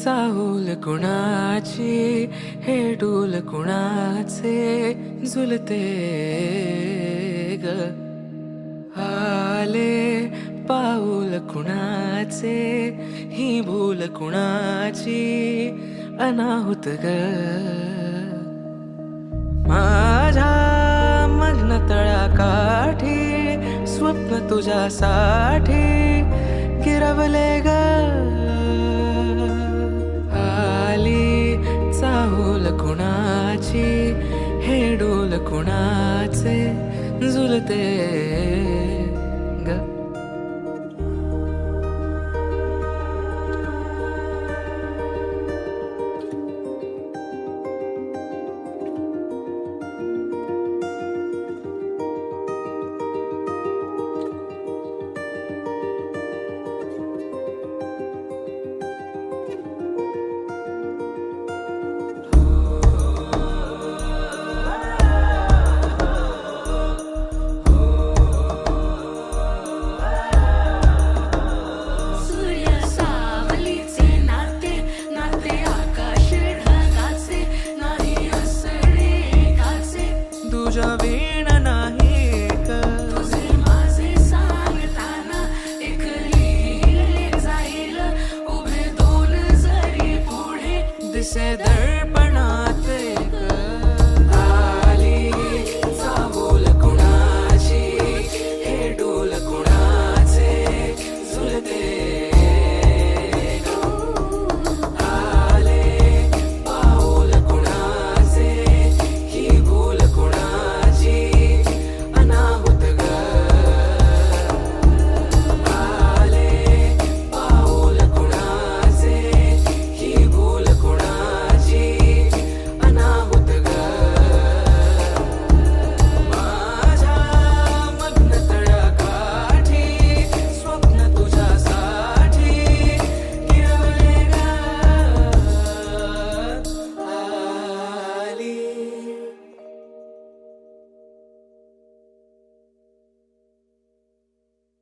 चाहूल कुणाची हे डूल कुणाचे झुलते ग आले पाऊल कुणाचे ही भूल कुणाची अनाहुत ग माझ्या मग्न तळाकाठी स्वप्न तुझ्यासाठी गिरवले ग आली चाहूल कुणाची हे डोल कुणाचे झुलते